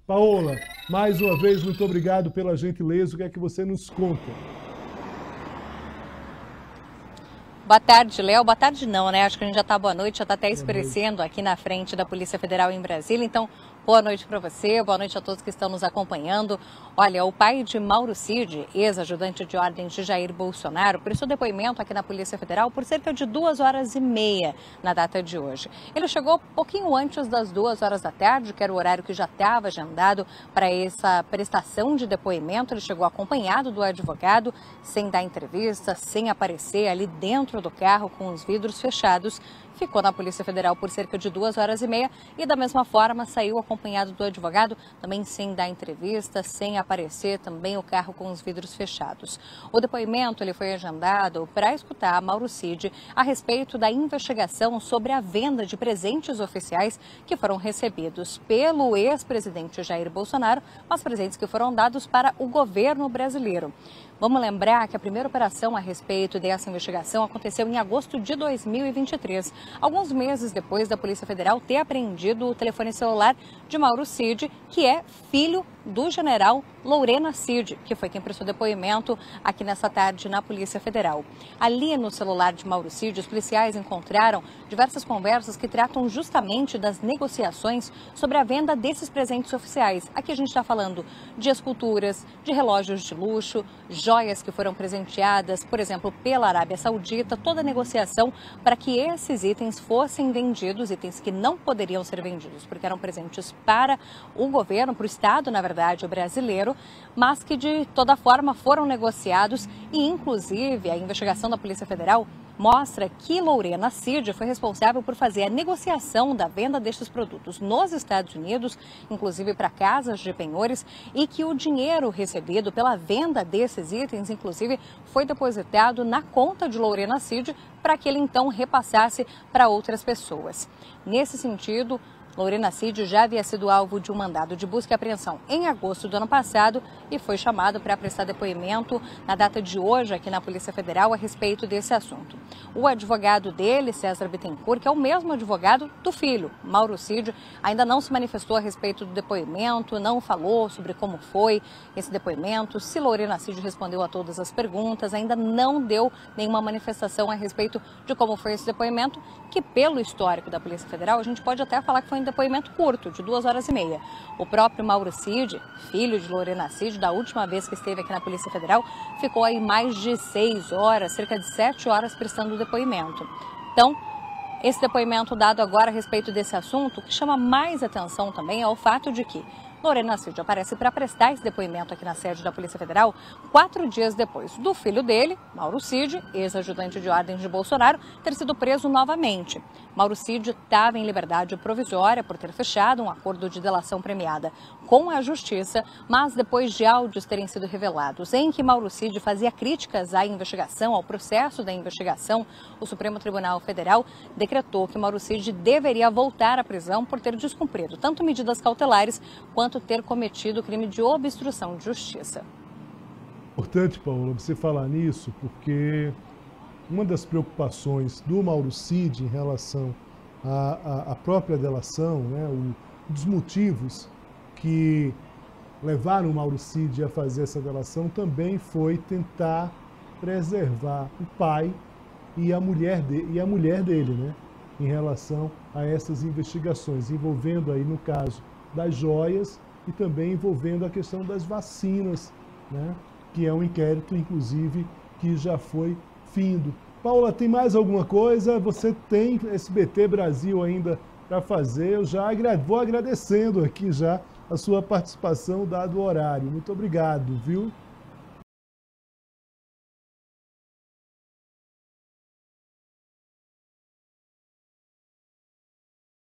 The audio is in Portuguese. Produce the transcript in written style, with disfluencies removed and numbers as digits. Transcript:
Paola, mais uma vez, muito obrigado pela gentileza. O que é que você nos conta? Boa tarde, Léo. Boa tarde não, né? Acho que a gente já está boa noite, já está até Boa noite. escurecendo aqui na frente da Polícia Federal em Brasília. Então, boa noite para você, boa noite a todos que estão nos acompanhando. Olha, o pai de Mauro Cid, ex-ajudante de ordens de Jair Bolsonaro, prestou depoimento aqui na Polícia Federal por cerca de 2h30 na data de hoje. Ele chegou pouquinho antes das 2h da tarde, que era o horário que já estava agendado para essa prestação de depoimento. Ele chegou acompanhado do advogado, sem dar entrevista, sem aparecer ali dentro do carro com os vidros fechados. Ficou na Polícia Federal por cerca de 2h30 e, da mesma forma, saiu acompanhado do advogado, também sem dar entrevista, sem aparecer, também o carro com os vidros fechados. O depoimento ele foi agendado para escutar Mauro Cid a respeito da investigação sobre a venda de presentes oficiais que foram recebidos pelo ex-presidente Jair Bolsonaro, mas presentes que foram dados para o governo brasileiro. Vamos lembrar que a primeira operação a respeito dessa investigação aconteceu em agosto de 2023, alguns meses depois da Polícia Federal ter apreendido o telefone celular de Mauro Cid, que é filho do general Lorena Cid, que foi quem prestou depoimento aqui nessa tarde na Polícia Federal. Ali no celular de Mauro Cid, os policiais encontraram diversas conversas que tratam justamente das negociações sobre a venda desses presentes oficiais. Aqui a gente está falando de esculturas, de relógios de luxo, joias que foram presenteadas, por exemplo, pela Arábia Saudita, toda a negociação para que esses itens fossem vendidos, itens que não poderiam ser vendidos, porque eram presentes para o governo, para o Estado, na verdade, brasileiro, mas que de toda forma foram negociados e, inclusive, a investigação da Polícia Federal mostra que Lorena Cid foi responsável por fazer a negociação da venda destes produtos nos Estados Unidos, inclusive para casas de penhores, e que o dinheiro recebido pela venda desses itens, inclusive, foi depositado na conta de Lorena Cid para que ele então repassasse para outras pessoas. Nesse sentido, Lorena Cid já havia sido alvo de um mandado de busca e apreensão em agosto do ano passado e foi chamado para prestar depoimento na data de hoje aqui na Polícia Federal a respeito desse assunto. O advogado dele, César Bittencourt, que é o mesmo advogado do filho, Mauro Cid, ainda não se manifestou a respeito do depoimento, não falou sobre como foi esse depoimento, se Lorena Cid respondeu a todas as perguntas, ainda não deu nenhuma manifestação a respeito de como foi esse depoimento, que pelo histórico da Polícia Federal a gente pode até falar que foi um depoimento curto, de 2h30. O próprio Mauro Cid, filho de Lorena Cid, da última vez que esteve aqui na Polícia Federal, ficou aí mais de 6 horas, cerca de 7 horas prestando depoimento. Então, esse depoimento dado agora a respeito desse assunto, o que chama mais atenção também é o fato de que Lorena Cid aparece para prestar esse depoimento aqui na sede da Polícia Federal 4 dias depois do filho dele, Mauro Cid, ex-ajudante de ordens de Bolsonaro, ter sido preso novamente. Mauro Cid estava em liberdade provisória por ter fechado um acordo de delação premiada com a Justiça, mas depois de áudios terem sido revelados em que Mauro Cid fazia críticas à investigação, ao processo da investigação, o Supremo Tribunal Federal decretou que Mauro Cid deveria voltar à prisão por ter descumprido tanto medidas cautelares quanto ter cometido o crime de obstrução de justiça. Importante, Paola, você falar nisso, porque uma das preocupações do Mauro Cid em relação à própria delação, né, um dos motivos que levaram o Mauro Cid a fazer essa delação também foi tentar preservar o pai e a mulher dele, né, em relação a essas investigações, envolvendo aí, no caso, das joias e também envolvendo a questão das vacinas, né, que é um inquérito, inclusive, que já foi findo. Paula, tem mais alguma coisa? Você tem SBT Brasil ainda para fazer? Eu já vou agradecendo aqui já a sua participação, dado o horário. Muito obrigado, viu?